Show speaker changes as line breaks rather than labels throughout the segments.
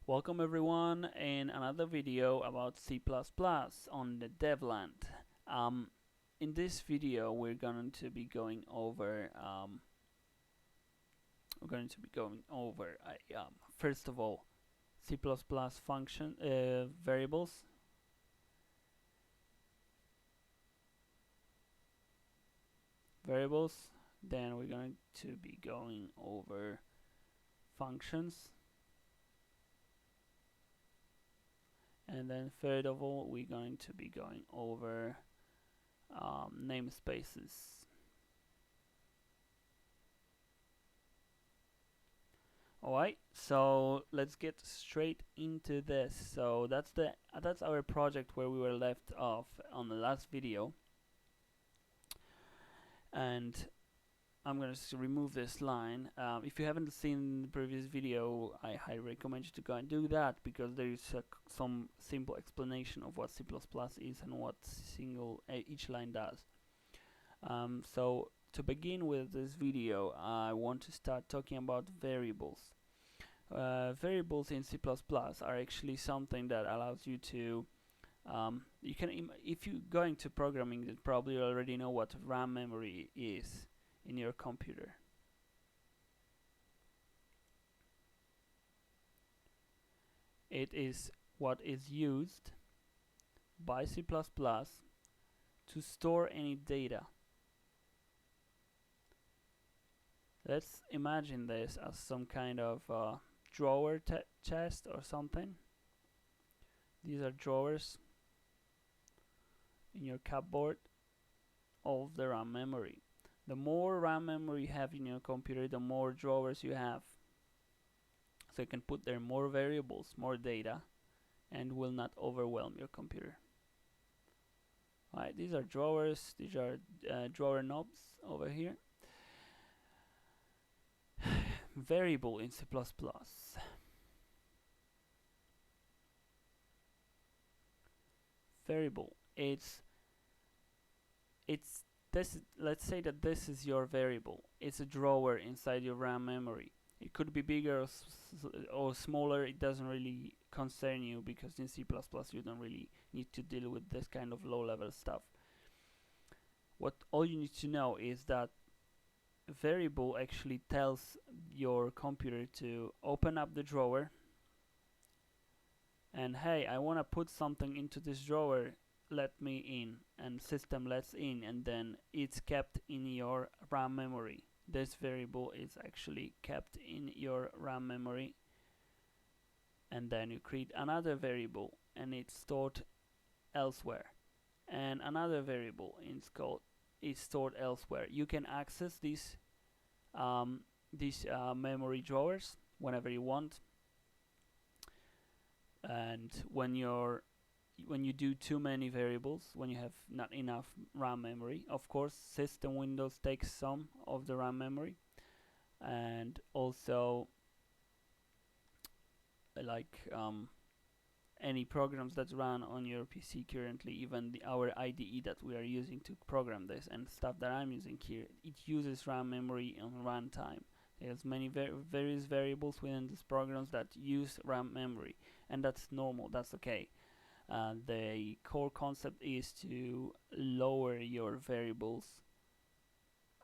Welcome everyone in another video about C++ on the Devland. In this video we're going to be going over first of all C++ function variables, then we're going to be going over functions, and then third of all we're going to be going over namespaces. Alright, so let's get straight into this. So that's our project where we were left off on the last video, and I'm gonna remove this line. If you haven't seen the previous video, I highly recommend you to go and do that, because there is some simple explanation of what C++ is and what each line does. So to begin with this video, I want to start talking about variables. Variables in C++ are actually something that allows you to if you go into programming, you probably already know what RAM memory is in your computer. It is what is used by C++ to store any data. Let's imagine this as some kind of drawer chest or something. These are drawers in your cupboard of the RAM memory. The more RAM memory you have in your computer, the more drawers you have. So you can put there more variables, more data, and will not overwhelm your computer. Alright, these are drawers, these are drawer knobs over here. Variable in C++. Variable, it's this. Let's say that this is your variable. It's a drawer inside your RAM memory. It could be bigger or smaller. It doesn't really concern you, because in C++ you don't really need to deal with this kind of low-level stuff. All you need to know is that variable actually tells your computer to open up the drawer and, hey, I want to put something into this drawer, let me in, and system lets in, and then it's kept in your RAM memory. This variable is actually kept in your RAM memory, and then you create another variable and it's stored elsewhere, and another variable is stored elsewhere. You can access these memory drawers whenever you want, and when you do too many variables, when you have not enough RAM memory, of course system Windows takes some of the RAM memory, and also any programs that run on your PC currently, even our IDE that we are using to program this and stuff that I'm using here, it uses RAM memory on runtime. There's many various variables within these programs that use RAM memory, and that's normal, that's okay. The core concept is to lower your variables.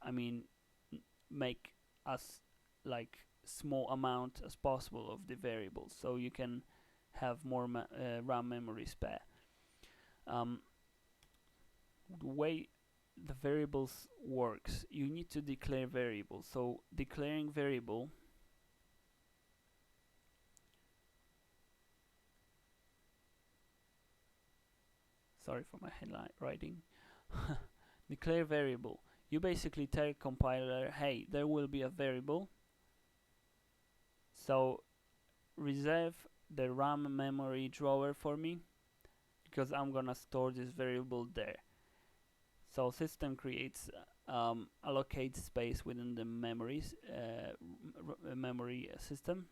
I mean, make as small amount as possible of the variables, so you can have more RAM memory spare. The way the variables works, you need to declare variables. So declaring variable, sorry for my writing. Declare variable, you basically tell compiler, hey, there will be a variable, so reserve the RAM memory drawer for me, because I'm gonna store this variable there. So system creates allocates space within the memory system,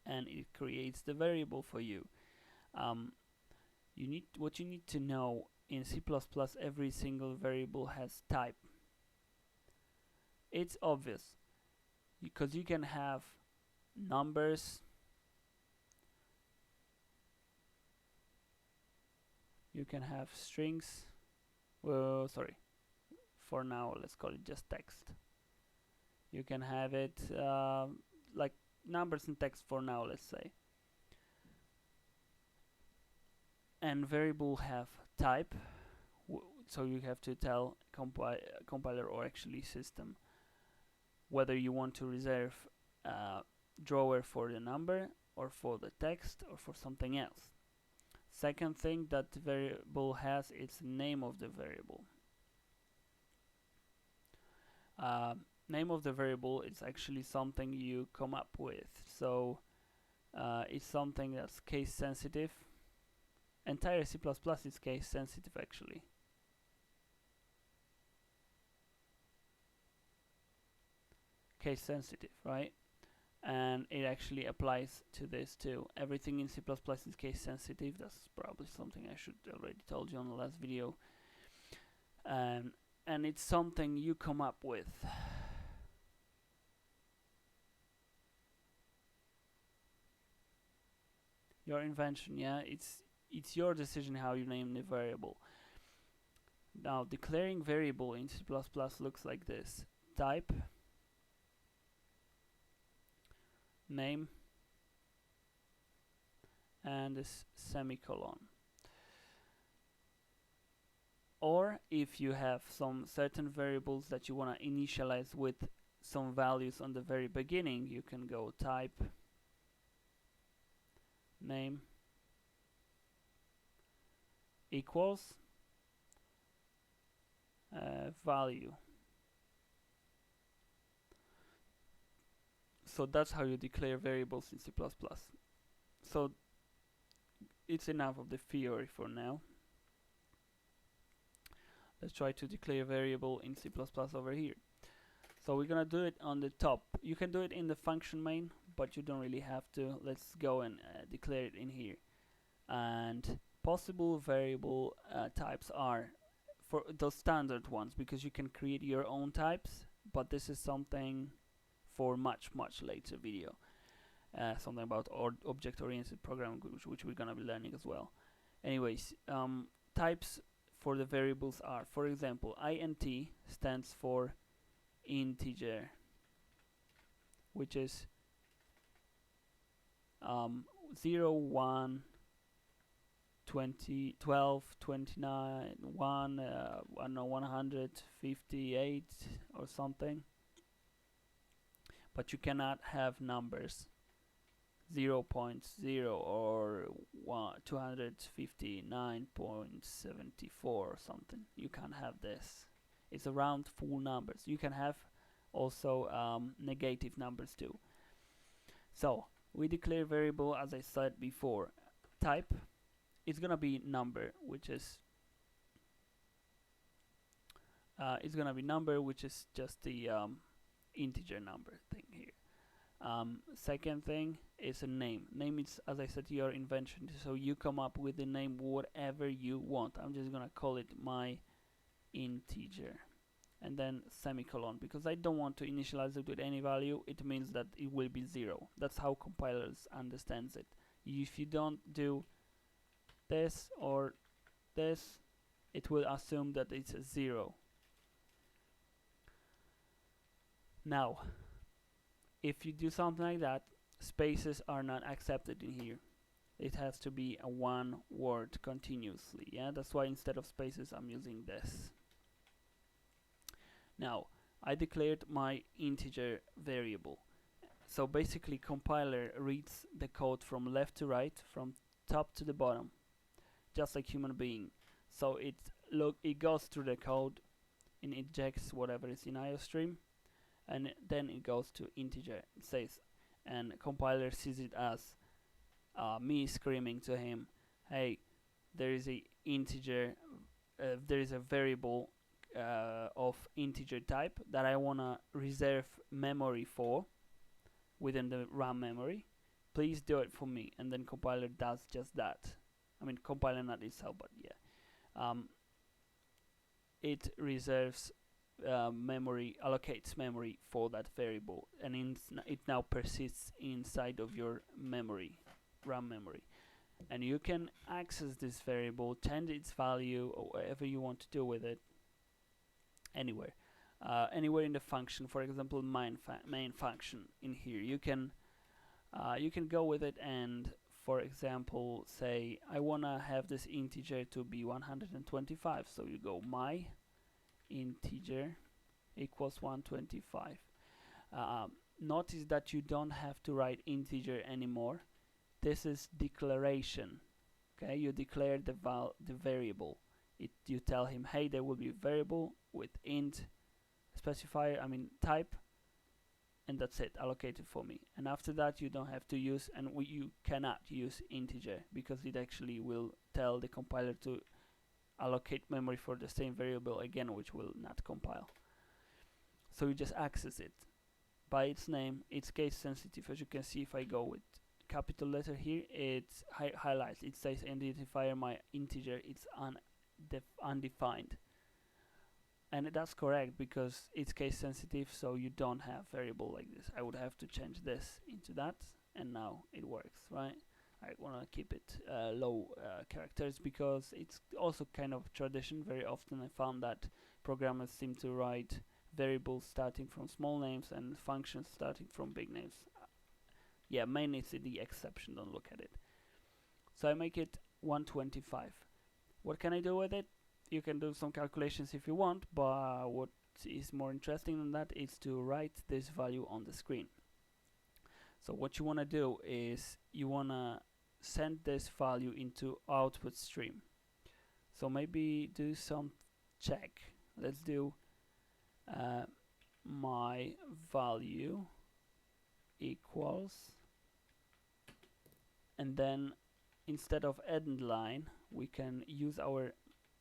and it creates the variable for you. What you need to know in C++, every single variable has type. It's obvious, because you can have numbers, You can have strings. Well, sorry. For now, let's call it just text. You can have it like numbers and text for now, let's say. And variable have type, so you have to tell compiler or actually system whether you want to reserve drawer for the number or for the text or for something else. Second thing that the variable has is the name of the variable. Name of the variable is actually something you come up with, so it's something that's case sensitive. Entire C++ is case sensitive actually. Case sensitive, right? And it actually applies to this too. Everything in C++ is case sensitive. That's probably something I should already told you on the last video. And it's something you come up with. Your invention, yeah. It's your decision how you name the variable. Now, declaring variable in C++ looks like this: type, name, and a semicolon. Or if you have some certain variables that you want to initialize with some values on the very beginning, you can go type, name, equals value. So that's how you declare variables in C++. So it's enough of the theory for now. Let's try to declare a variable in C++ over here. So we're gonna do it on the top. You can do it in the function main, but you don't really have to. Let's go and declare it in here. And possible variable types are for those standard ones, because you can create your own types, but this is something for much later video. Something about object-oriented programming, which we're gonna be learning as well. Anyways, types for the variables are, for example, int stands for integer, which is 0, 1, 20, 12, 29, 1, I don't know, 158 or something. But you cannot have numbers 0.0 or 259.74 or something. You can't have this. It's around full numbers. You can have also negative numbers too. So we declare variable, as I said before. Type is gonna be number, which is just the integer number thing here. Second thing is a name. Name is, as I said, your invention, so you come up with the name whatever you want. I'm just gonna call it my integer, and then semicolon, because I don't want to initialize it with any value. It means that it will be 0. That's how compilers understands it. If you don't do this or this, it will assume that it's a 0. Now, if you do something like that, spaces are not accepted in here. It has to be a one word continuously. Yeah, that's why instead of spaces I'm using this. Now, I declared my integer variable. So basically compiler reads the code from left to right, from top to the bottom, just like human being. So it goes through the code and ejects whatever is in IOStream, and then it goes to integer. It says, and compiler sees it as me screaming to him, hey, there is a integer, there is a variable of integer type that I wanna reserve memory for within the RAM memory. Please do it for me. And then compiler does just that. I mean, compiler not itself, but yeah. It reserves memory, allocates memory for that variable, and it now persists inside of your memory, RAM memory. and you can access this variable, change its value or whatever you want to do with it anywhere. Anywhere in the function, for example main function in here, you can go with it and, for example, say I wanna have this integer to be 125, so you go my integer equals 125. Notice that you don't have to write integer anymore. This is declaration. Okay, you declare the variable. You tell him, hey, there will be a variable with int specifier, type, and that's it, allocated for me. And after that you don't have to use, and you cannot use integer, because it actually will tell the compiler to allocate memory for the same variable again, which will not compile. So you just access it by its name. It's case sensitive, as you can see. If I go with capital letter here, it's highlights, it says identifier my integer, it's undefined. And that's correct, because it's case sensitive, so you don't have variable like this. I would have to change this into that, and now it works, right? I want to keep it low characters, because it's also kind of tradition. Very often I found that programmers seem to write variables starting from small names and functions starting from big names. Yeah, main is the exception, don't look at it. So I make it 125. What can I do with it? You can do some calculations if you want, but what is more interesting than that is to write this value on the screen. So what you want to do is you want to send this value into output stream. So maybe do some check. Let's do my value equals, and then instead of end line we can use our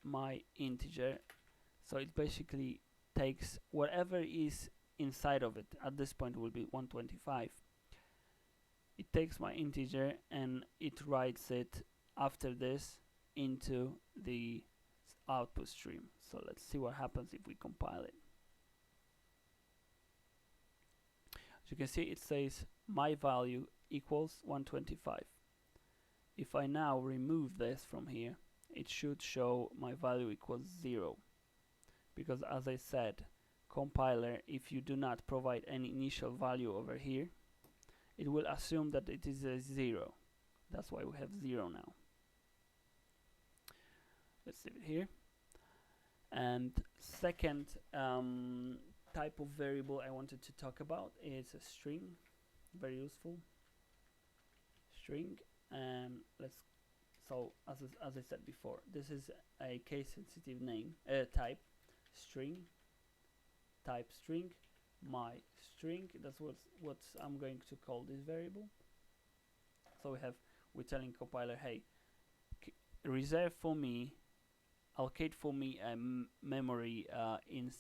my integer. So it basically takes whatever is inside of it. At this point it will be 125. It takes my integer and it writes it after this into the output stream. So let's see what happens if we compile it. As you can see, it says my value equals 125. If I now remove this from here, it should show my value equals 0, because as I said, compiler, if you do not provide any initial value over here, it will assume that it is a 0. That's why we have 0 now. Let's leave it here. And second type of variable I wanted to talk about is a string. Very useful. String. And so as I said before, this is a case sensitive name type, string, type string, my string. That's what I'm going to call this variable. So we're telling compiler, hey, reserve for me, allocate for me a memory in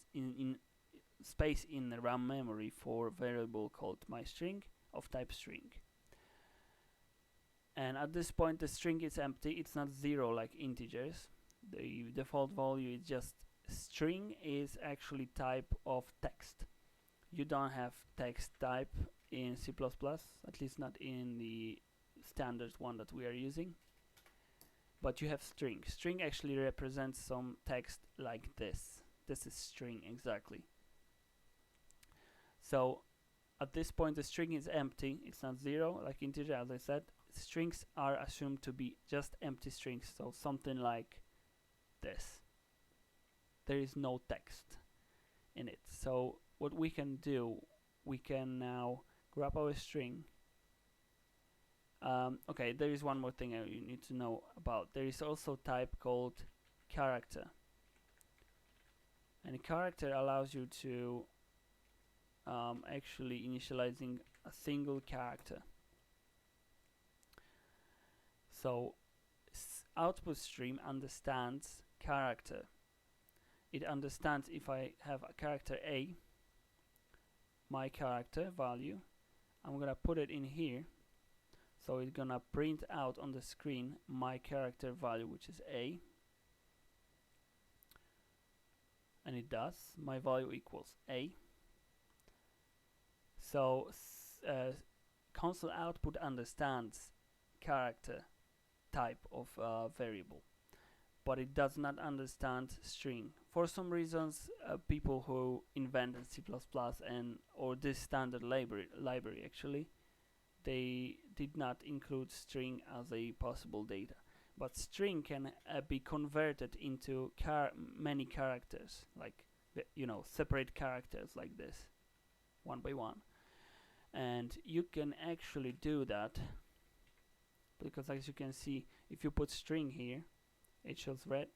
space in the RAM memory for a variable called my string of type string. And at this point the string is empty, it's not 0 like integers. The default value is just string is actually type of text. You don't have text type in C++, at least not in the standard one that we are using. But you have string. String actually represents some text like this. This is string exactly. So at this point the string is empty, it's not 0 like integer, as I said. Strings are assumed to be just empty strings, so something like this. There is no text in it. So what we can do, we can now grab our string. Okay, there is one more thing you need to know about. There is also type called character, and character allows you to actually initializing a single character. So output stream understands character. It understands if I have a character A, my character value, I'm gonna put it in here, so it's gonna print out on the screen my character value, which is A, and it does. My value equals A. So console output understands character type of variable, but it does not understand string. For some reasons, people who invented C++ and or this standard library actually, they did not include string as a possible data. But string can be converted into many characters, like separate characters like this, one by one. And you can actually do that because, as you can see, if you put string here, it shows red,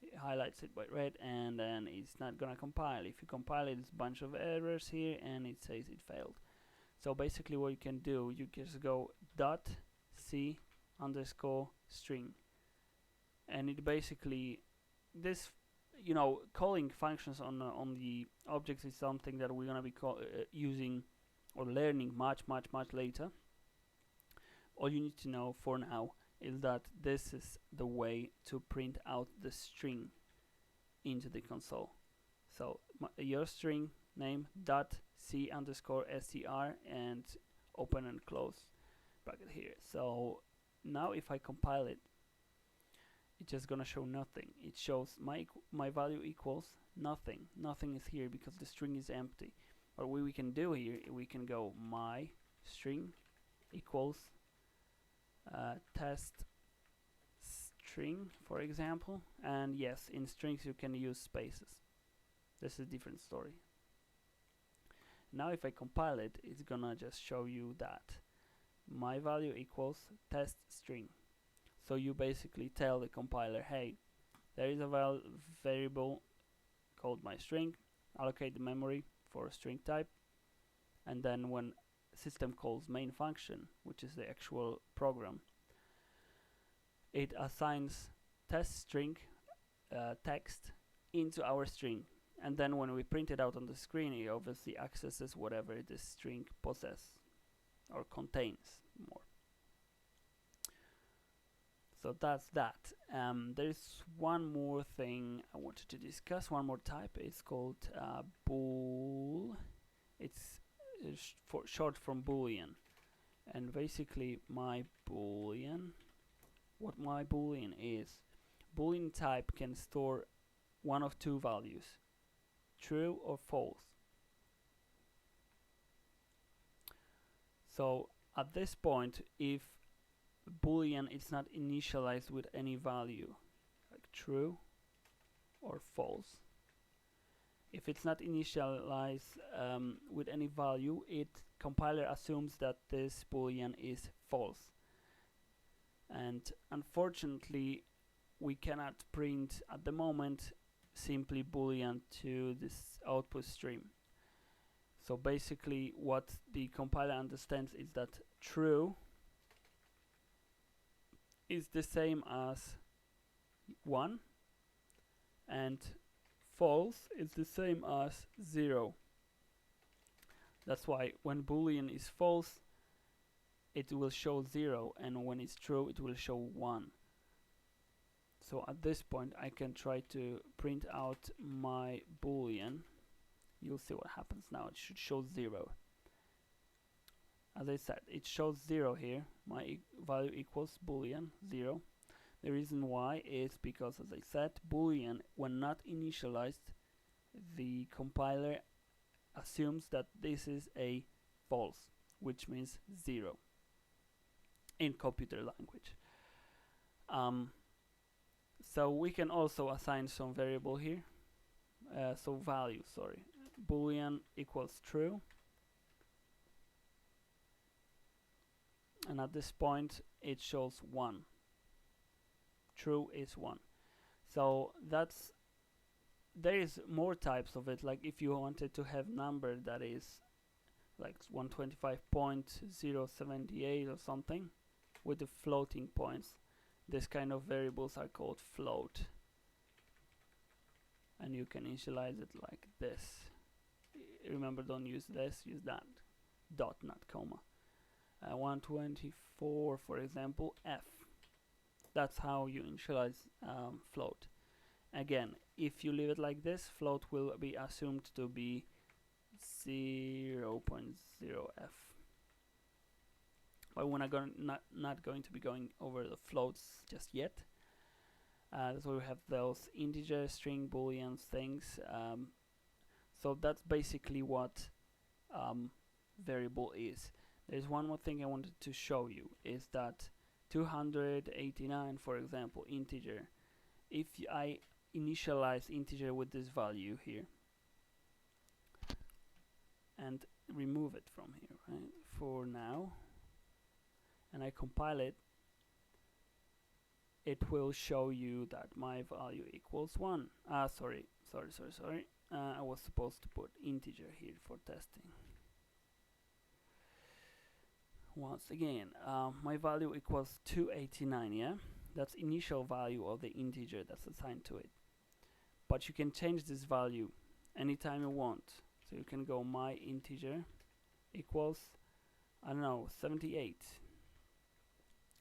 it highlights it by red, and then it's not gonna compile. If you compile it, it's a bunch of errors here and it says it failed. So basically what you can do, you just go .c underscore string, and it basically, this calling functions on the objects is something that we're gonna be using or learning much later. All you need to know for now is that this is the way to print out the string into the console. So your string name .c underscore str and open and close bracket here. So now if I compile it, it's just gonna show nothing. It shows my value equals nothing. Nothing is here because the string is empty. What we can do here, we can go my string equals test string, for example, and yes, in strings you can use spaces. This is a different story. Now if I compile it, it's gonna just show you that my value equals test string. So you basically tell the compiler, hey, there is a variable called my string, allocate the memory for a string type, and then when system calls main function, which is the actual program, it assigns test string text into our string, and then when we print it out on the screen, it obviously accesses whatever this string possesses or contains more. So that's that. There's one more thing I wanted to discuss, one more type. It's called bool. It's short from boolean, and basically my boolean, what my boolean is, boolean type can store one of two values, true or false. So at this point, if boolean is not initialized with any value, like true or false, if it's not initialized with any value, compiler assumes that this boolean is false. And unfortunately, we cannot print at the moment simply boolean to this output stream. So basically what the compiler understands is that true is the same as 1 and false is the same as 0. That's why when boolean is false, it will show 0, and when it's true, it will show 1. So at this point, I can try to print out my boolean. You'll see what happens now. It should show 0. As I said, it shows 0 here. My value equals boolean 0. The reason why is because, as I said, boolean, when not initialized, the compiler assumes that this is a false, which means 0 in computer language. So we can also assign some variable here. So value, sorry. Boolean equals true. And at this point, it shows 1. True is 1. So there is more types of it. Like if you wanted to have number that is like 125.078 or something with the floating points, this kind of variables are called float, and you can initialize it like this. Remember, don't use this, use that, dot, not comma. 124, for example, f. That's how you initialize float. Again, if you leave it like this, float will be assumed to be 0.0f. but we're not going to be going over the floats just yet. That's why we have those integer, string, booleans things. So that's basically what variable is. There's one more thing I wanted to show you, is that 289, for example, integer, if I initialize integer with this value here and remove it from here, right, for now, and I compile it, it will show you that my value equals 1. Sorry. I was supposed to put integer here for testing. Once again, my value equals 289, yeah? That's initial value of the integer that's assigned to it. But you can change this value anytime you want. So you can go my integer equals, I don't know, 78.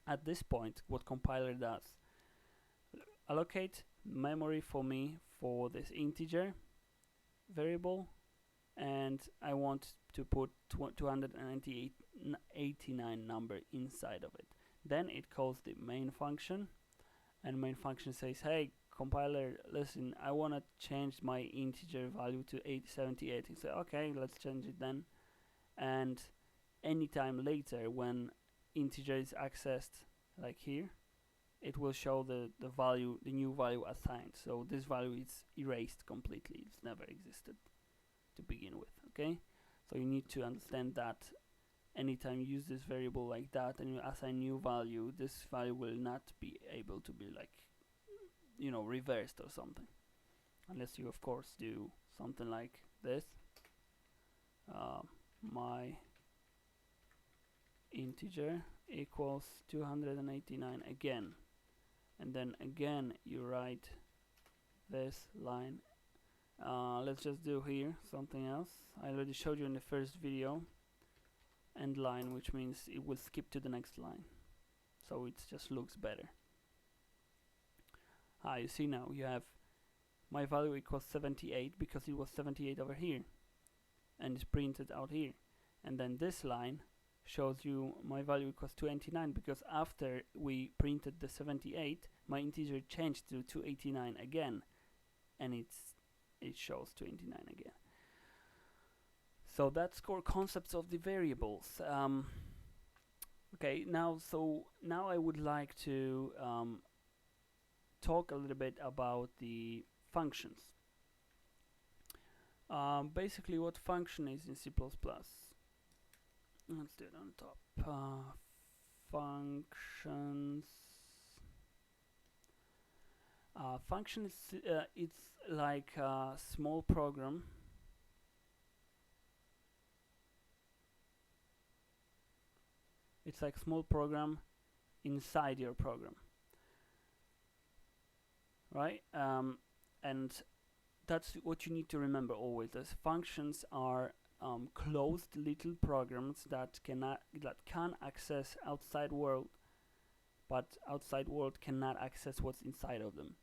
At this point, what compiler does, allocate memory for me for this integer variable, and I want to put 289 number inside of it. Then it calls the main function, and main function says, hey compiler, listen, I want to change my integer value to 78. You say, okay, let's change it then. And anytime later when integer is accessed, like here, it will show the value, the new value assigned. So this value is erased completely. It's never existed to begin with. Okay, so you need to understand that anytime you use this variable like that and you assign new value, this value will not be able to be, like, you know, reversed or something, unless you of course do something like this. My integer equals 289 again, and then again you write this line. Let's just do here something else. I already showed you in the first video end line, which means it will skip to the next line, so it just looks better. You see now you have my value equals 78 because it was 78 over here and it's printed out here, and then this line shows you my value equals 289 because after we printed the 78, my integer changed to 289 again, and it shows 289 again. So that's core concepts of the variables. Okay, now I would like to talk a little bit about the functions. Basically what function is in C++. Let's do it on top. Functions. Function is it's like a small program. It's like small program inside your program, right? And that's what you need to remember always. As functions are closed little programs that can access outside world, but outside world cannot access what's inside of them.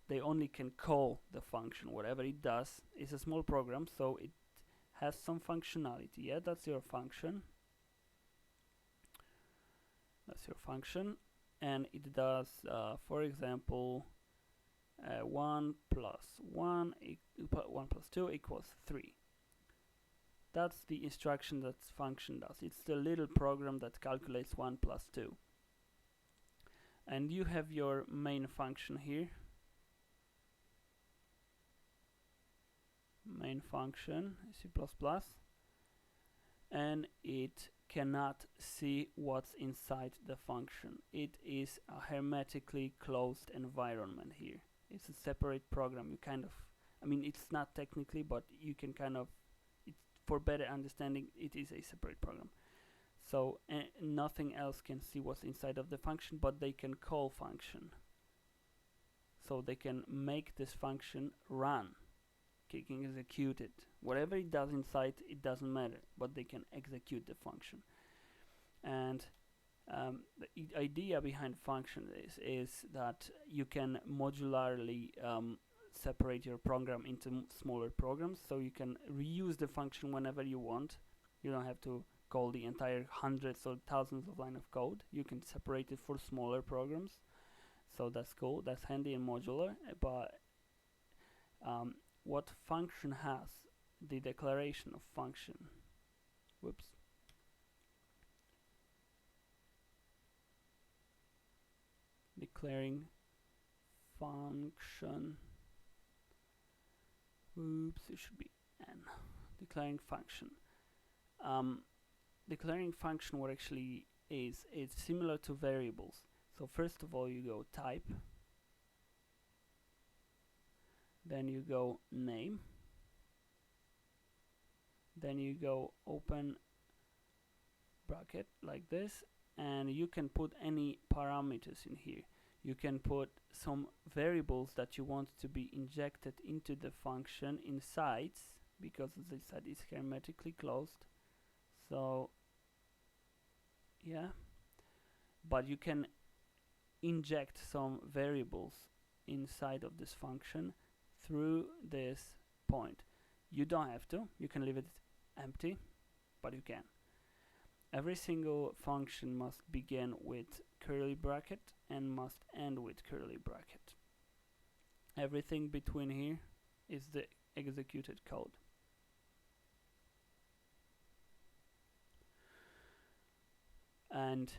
They only can call the function. Whatever it does is a small program, so it has some functionality. Yeah, that's your function. That's your function, and it does, for example, 1 plus 1 plus 2 equals 3. That's the instruction that function does. It's the little program that calculates 1 plus 2. And you have your main function here. Main function C++, and it cannot see what's inside the function. It is a hermetically closed environment here. It's a separate program. You kind of, I mean, it's not technically, but you can kind of, for better understanding, it is a separate program. So nothing else can see what's inside of the function, but they can call function. So they can make this function run. They can execute it. Whatever it does inside, it doesn't matter, but they can execute the function. And the idea behind function is that you can modularly separate your program into smaller programs, so you can reuse the function whenever you want. You don't have to call the entire hundreds or thousands of lines of code. You can separate it for smaller programs, so that's cool, that's handy and modular. But what function has the declaration of function? Whoops. Declaring function. Whoops, it should be n. Declaring function. Declaring function, what actually is, it's similar to variables. So first of all, you go type, then you go name, then you go open bracket like this, and you can put any parameters in here. You can put some variables that you want to be injected into the function inside, because as I said, it's hermetically closed. So yeah, but you can inject some variables inside of this function through this point. You don't have to, you can leave it empty, but you can. Every single function must begin with curly bracket and must end with curly bracket. Everything between here is the executed code. And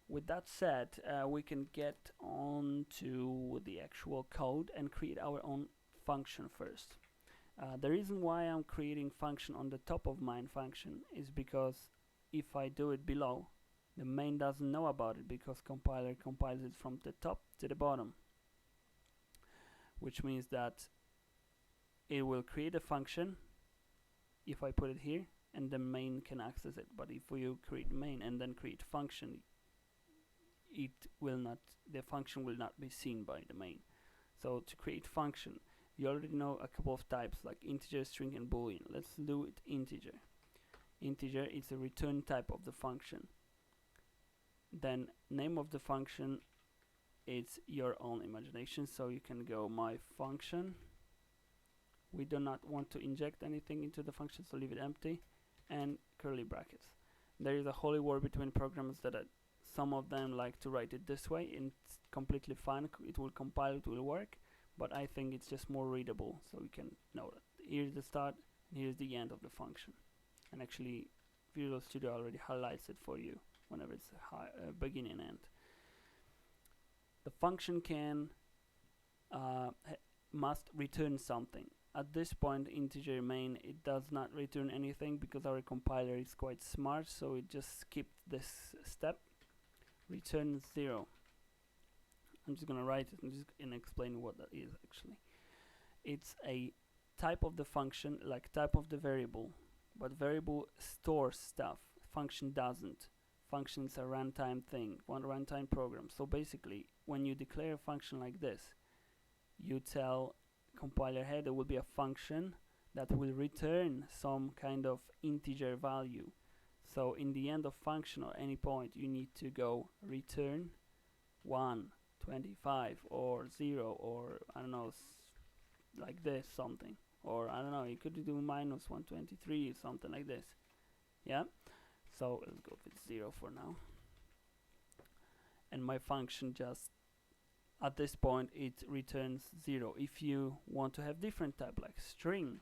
with that said, we can get on to the actual code and create our own function first. The reason why I'm creating function on the top of main function is because if I do it below, the main doesn't know about it, because compiler compiles it from the top to the bottom, which means that it will create a function if I put it here, and the main can access it. But if you create main and then create function, it will not, the function will not be seen by the main. So to create function, you already know a couple of types like integer, string, and boolean. Let's do it integer. Integer is a return type of the function. Then name of the function, it's your own imagination, so you can go my function. We do not want to inject anything into the function, so leave it empty, and curly brackets. There is a holy war between programs that some of them like to write it this way, and it's completely fine. It will compile, it will work, but I think it's just more readable, so we can know that here's the start and here's the end of the function. And actually Visual Studio already highlights it for you whenever it's a begin and end. The function can must return something. At this point, integer main, it does not return anything because our compiler is quite smart, so it just skipped this step. Return 0. I'm just gonna write it and explain what that is actually. It's a type of the function, like type of the variable, but variable stores stuff. Function doesn't. Function's a runtime thing, one runtime program. So basically, when you declare a function like this, you tell compiler, hey, there will be a function that will return some kind of integer value. So in the end of function or any point, you need to go return 1, 25, or 0, or I don't know, like this, something. Or I don't know, you could do minus 123 or something like this. Yeah? So let's go with 0 for now. And my function just, at this point, it returns 0. If you want to have different type, like string,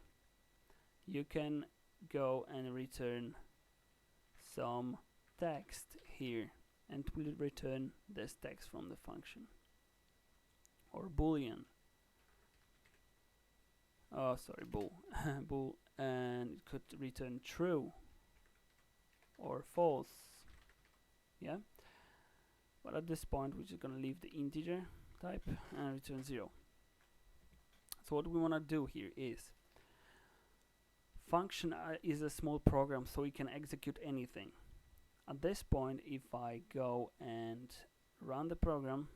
you can go and return some text here, and it will return this text from the function. Or boolean. Oh, sorry, bool. Bool, and it could return true or false. Yeah? But at this point, we're just going to leave the integer type and return 0. So what we want to do here is, function is a small program, so we can execute anything. At this point, if I go and run the program,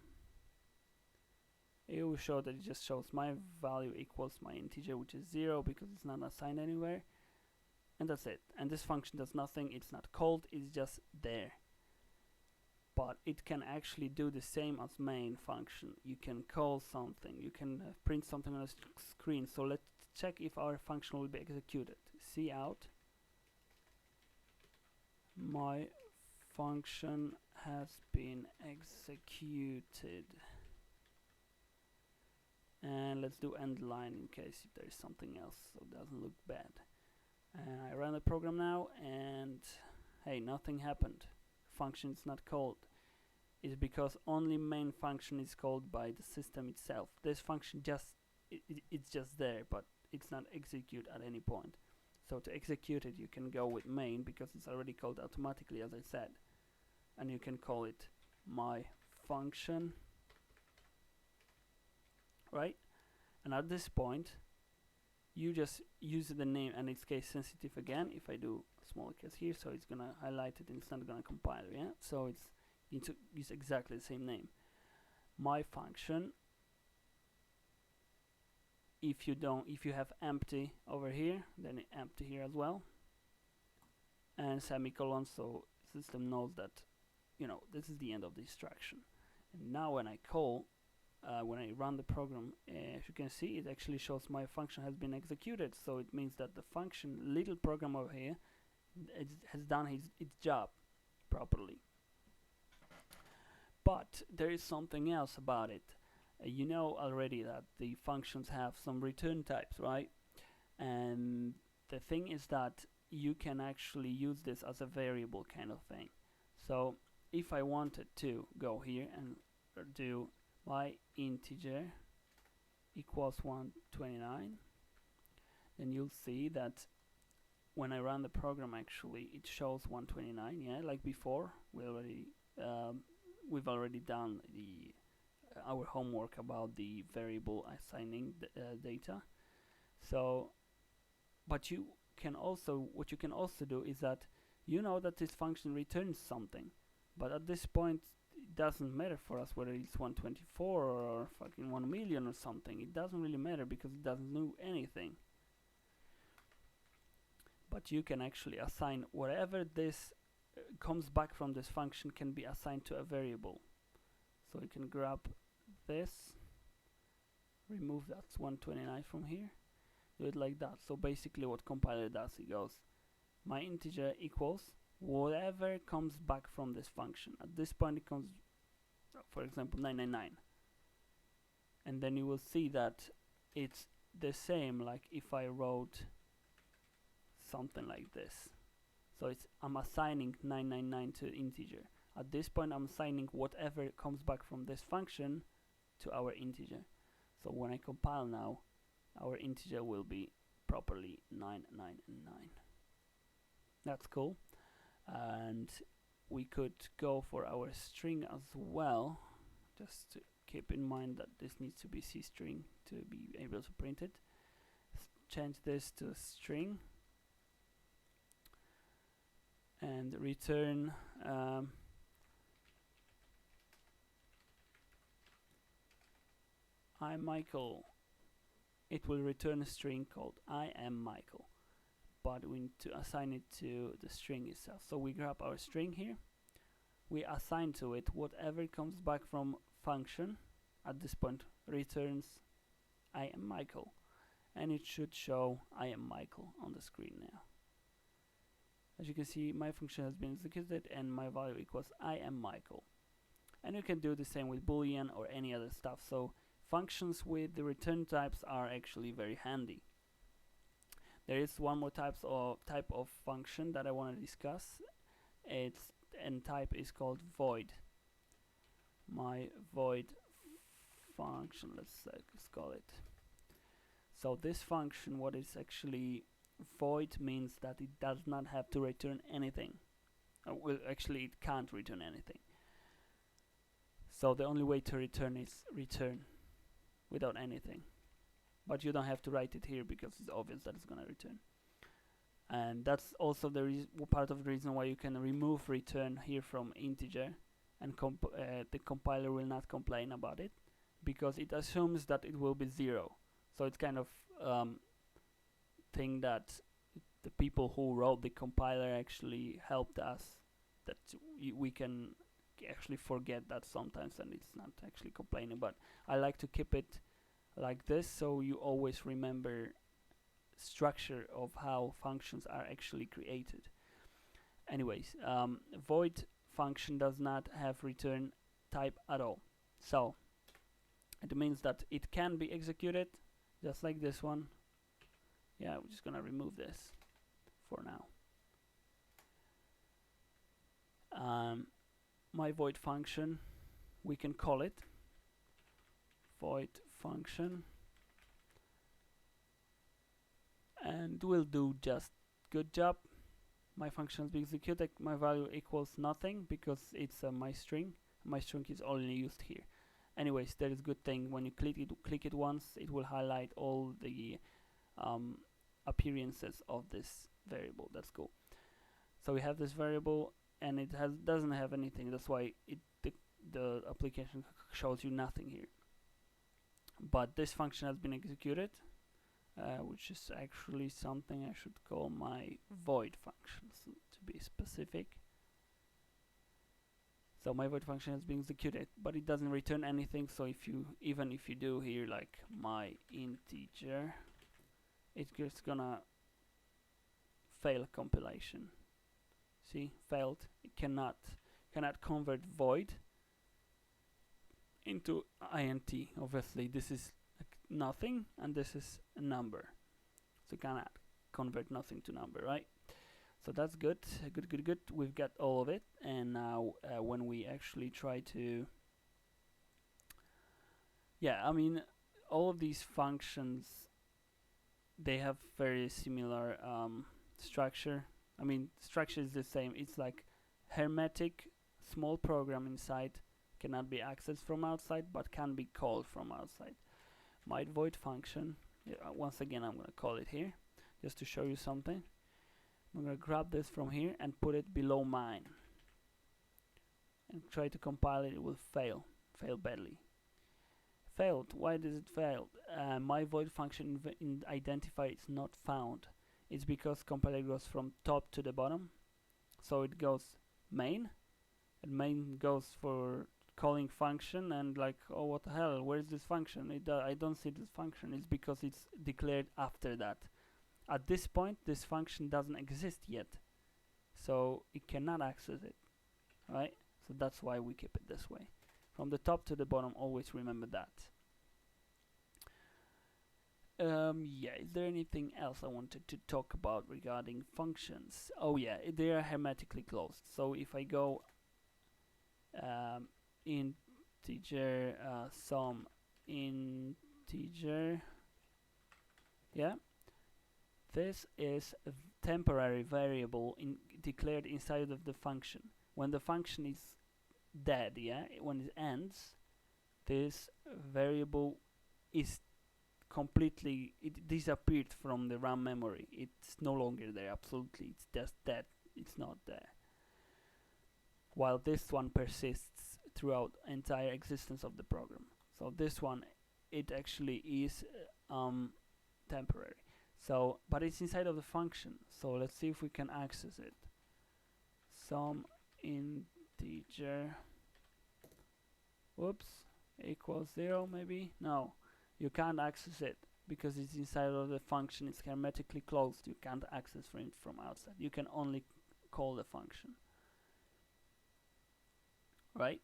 it will show that it just shows my value equals my integer, which is 0 because it's not assigned anywhere, and that's it. And this function does nothing, it's not called, it's just there. But it can actually do the same as main function. You can call something, you can print something on a screen. So let's check if our function will be executed. Cout My function has been executed. And let's do end line in case if there is something else, so it doesn't look bad. And I run the program now, and hey, nothing happened. Function is not called. It's because only main function is called by the system itself. This function it's just there, but it's not executed at any point. So to execute it, you can go with main because it's already called automatically, as I said, and you can call it my function, right? And at this point, you just use the name, and it's case sensitive again. If I do a small case here, so it's gonna highlight it and it's not gonna compile, yeah? So it's, you need to use exactly the same name. My function, if you have empty over here, then empty here as well, and semicolon, so system knows that, you know, this is the end of the instruction. And now when I call, when I run the program, as you can see, it actually shows my function has been executed. So it means that the function, little program over here, has done its job properly. But there is something else about it. You know already that the functions have some return types, right? And the thing is that you can actually use this as a variable kind of thing. So if I wanted to go here and do my integer equals 129, then you'll see that when I run the program, actually it shows 129, yeah, like before. We've already done our homework about the variable assigning data. So, but you can also, what you can also do is that you know that this function returns something, but at this point it doesn't matter for us whether it's 124 or fucking 1 million or something. It doesn't really matter because it doesn't do anything. But you can actually assign whatever this comes back from this function can be assigned to a variable. So you can grab this, remove that 129 from here, do it like that. So basically what compiler does, it goes my integer equals whatever comes back from this function. At this point it comes, for example, 999, and then you will see that it's the same like if I wrote something like this. So it's, I'm assigning 999 to integer. At this point I'm assigning whatever comes back from this function to our integer. So when I compile now, our integer will be properly 999. That's cool. And we could go for our string as well, just to keep in mind that this needs to be C string to be able to print it. Change this to string and return I'm Michael. It will return a string called I am Michael, but we need to assign it to the string itself. So we grab our string here, we assign to it whatever comes back from function. At this point returns I am Michael, and it should show I am Michael on the screen now. As you can see, my function has been executed and my value equals I am Michael. And you can do the same with Boolean or any other stuff. So functions with the return types are actually very handy. There is one more type of function that I want to discuss. And type is called void. My void function, let's call it. So this function, what is actually void, means that it does not have to return anything. Well, actually it can't return anything. So the only way to return is return without anything. But you don't have to write it here because it's obvious that it's going to return. And that's also the part of the reason why you can remove return here from integer, and the compiler will not complain about it because it assumes that it will be 0. So it's kind of thing that the people who wrote the compiler actually helped us, that we can actually forget that sometimes, and it's not actually complaining. But I like to keep it like this, so you always remember structure of how functions are actually created. Anyways, void function does not have return type at all, so it means that it can be executed just like this one. Yeah, we're just gonna remove this for now. My void function, we can call it void function, and we'll do just good job. My function is being executed, my value equals nothing because it's my string. My string is only used here. Anyways, there is good thing, when you click it once, it will highlight all the appearances of this variable. That's cool. So we have this variable, and it doesn't have anything. That's why the application shows you nothing here. But this function has been executed, which is actually something I should call my void function, so to be specific. So my void function has been executed, but it doesn't return anything. So even if you do here like my integer, it's just gonna fail compilation. See, failed. It cannot convert void into int. Obviously, this is like nothing, and this is a number, so cannot convert nothing to number, right? So that's good. Good. We've got all of it, and now when we actually try to, I mean, all of these functions, they have very similar structure. I mean, structure is the same. It's like hermetic, small program inside, cannot be accessed from outside, but can be called from outside. My void function, once again, I'm going to call it here, just to show you something. I'm going to grab this from here and put it below mine. And try to compile it, it will fail badly. Failed, why does it fail? My void function in identifier is not found. It's because compiler goes from top to the bottom. So it goes main, and main goes for calling function, and like, oh, what the hell, where is this function? I don't see this function. It's because it's declared after that. At this point, this function doesn't exist yet, so it cannot access it, right? So that's why we keep it this way. From the top to the bottom, always remember that. Is there anything else I wanted to talk about regarding functions? Oh yeah, they are hermetically closed. So if I go integer sum integer, this is a temporary variable declared inside of the function. When the function is dead, when it ends, this variable is completely, it disappeared from the RAM memory. It's no longer there, absolutely. It's just dead. It's not there. While this one persists throughout entire existence of the program. So this one, it actually is temporary. So, but it's inside of the function. So let's see if we can access it. Sum integer, whoops, equals 0 maybe? No, you can't access it because it's inside of the function. It's hermetically closed. You can't access it from outside. You can only call the function. Right?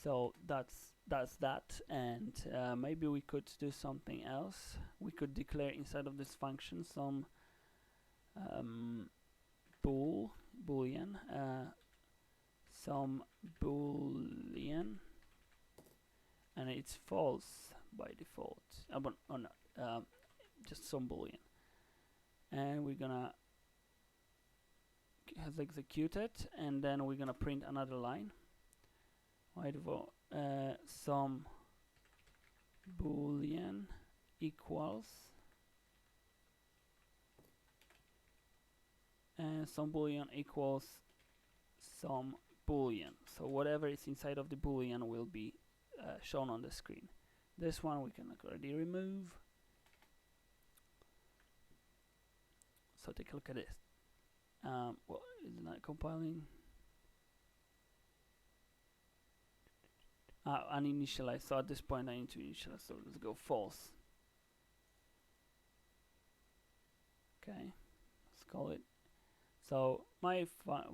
So that's that, and maybe we could do something else. We could declare inside of this function some boolean, and it's false by default. Just some boolean, and we're gonna has executed, and then we're gonna print another line. Some boolean equals, and some boolean equals some boolean. So whatever is inside of the boolean will be shown on the screen. This one we can already remove. So take a look at this. Well, it's not compiling. Uninitialize. So at this point I need to initialize. So let's go false. Okay, let's call it. So my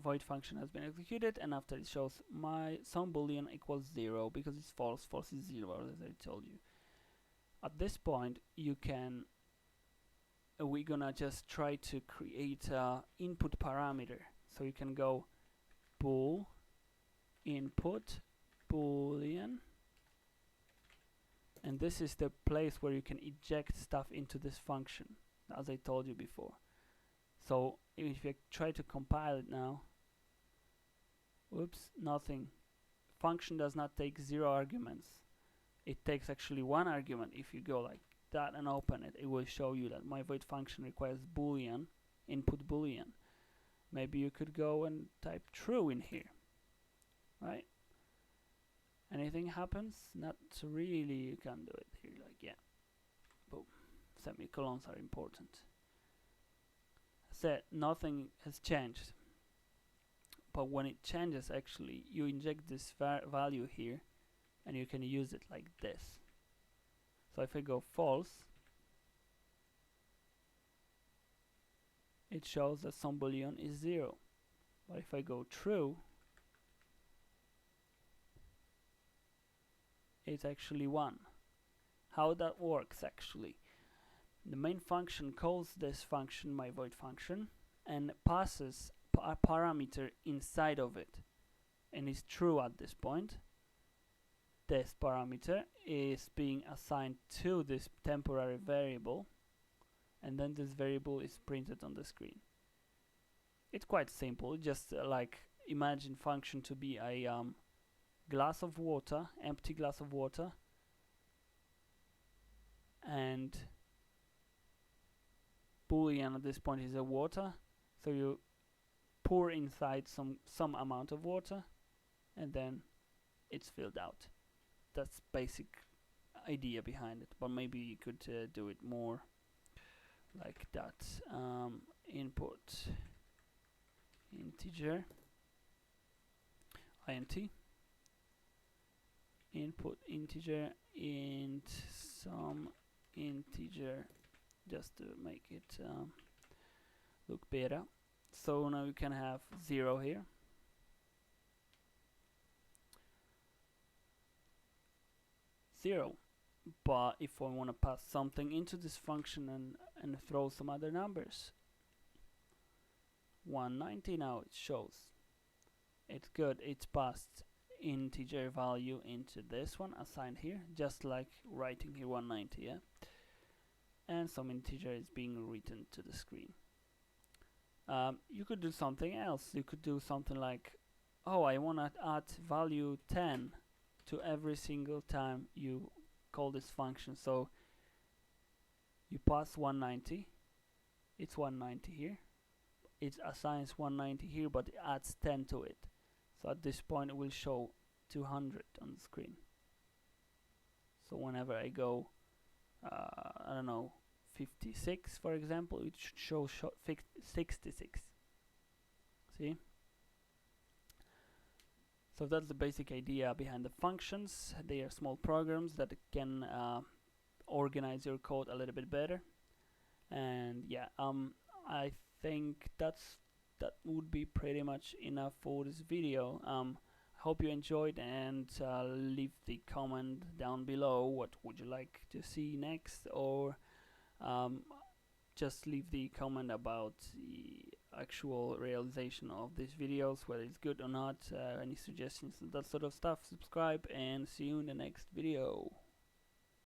void function has been executed, and after it shows my some boolean equals 0 because it's false. False is 0, as I told you. At this point, you can we're gonna just try to create a input parameter. So you can go bool input boolean, and this is the place where you can eject stuff into this function, as I told you before. So if you try to compile it now, whoops, nothing. Function does not take 0 arguments. It takes actually 1 argument. If you go like that and open it, it will show you that my void function requires boolean, input boolean. Maybe you could go and type true in here, right? Anything happens? Not really. You can do it here, like, yeah, boom. Semicolons are important. Said nothing has changed, but when it changes, actually you inject this value here and you can use it like this. So if I go false, it shows that some boolean is 0, but if I go true, it's actually 1. How that works actually: the main function calls this function, my void function, and passes a parameter inside of it, and is true at this point. This parameter is being assigned to this temporary variable, and then this variable is printed on the screen. It's quite simple. Just like imagine function to be a glass of water, empty glass of water, and boolean at this point is a water, so you pour inside some amount of water and then it's filled out. That's basic idea behind it, but maybe you could do it more like that. Input integer int, input integer int some integer, just to make it look better. So now you can have 0 here. But if I want to pass something into this function and throw some other numbers, 190 now it shows. It's good. It's passed integer value into this one assigned here, just like writing here 190, yeah? And some integer is being written to the screen. You could do something else. You could do something like, oh, I want to add value 10 to every single time you call this function. So you pass 190, it's 190 here, it assigns 190 here, but it adds 10 to it. So at this point it will show 200 on the screen. So whenever I go, I don't know, 56 for example, it should show 66. See? So that's the basic idea behind the functions. They are small programs that can organize your code a little bit better. And yeah, I think that would be pretty much enough for this video. I hope you enjoyed, and leave the comment down below what would you like to see next, or just leave the comment about the actual realization of these videos, whether it's good or not, any suggestions and that sort of stuff. Subscribe, and see you in the next video.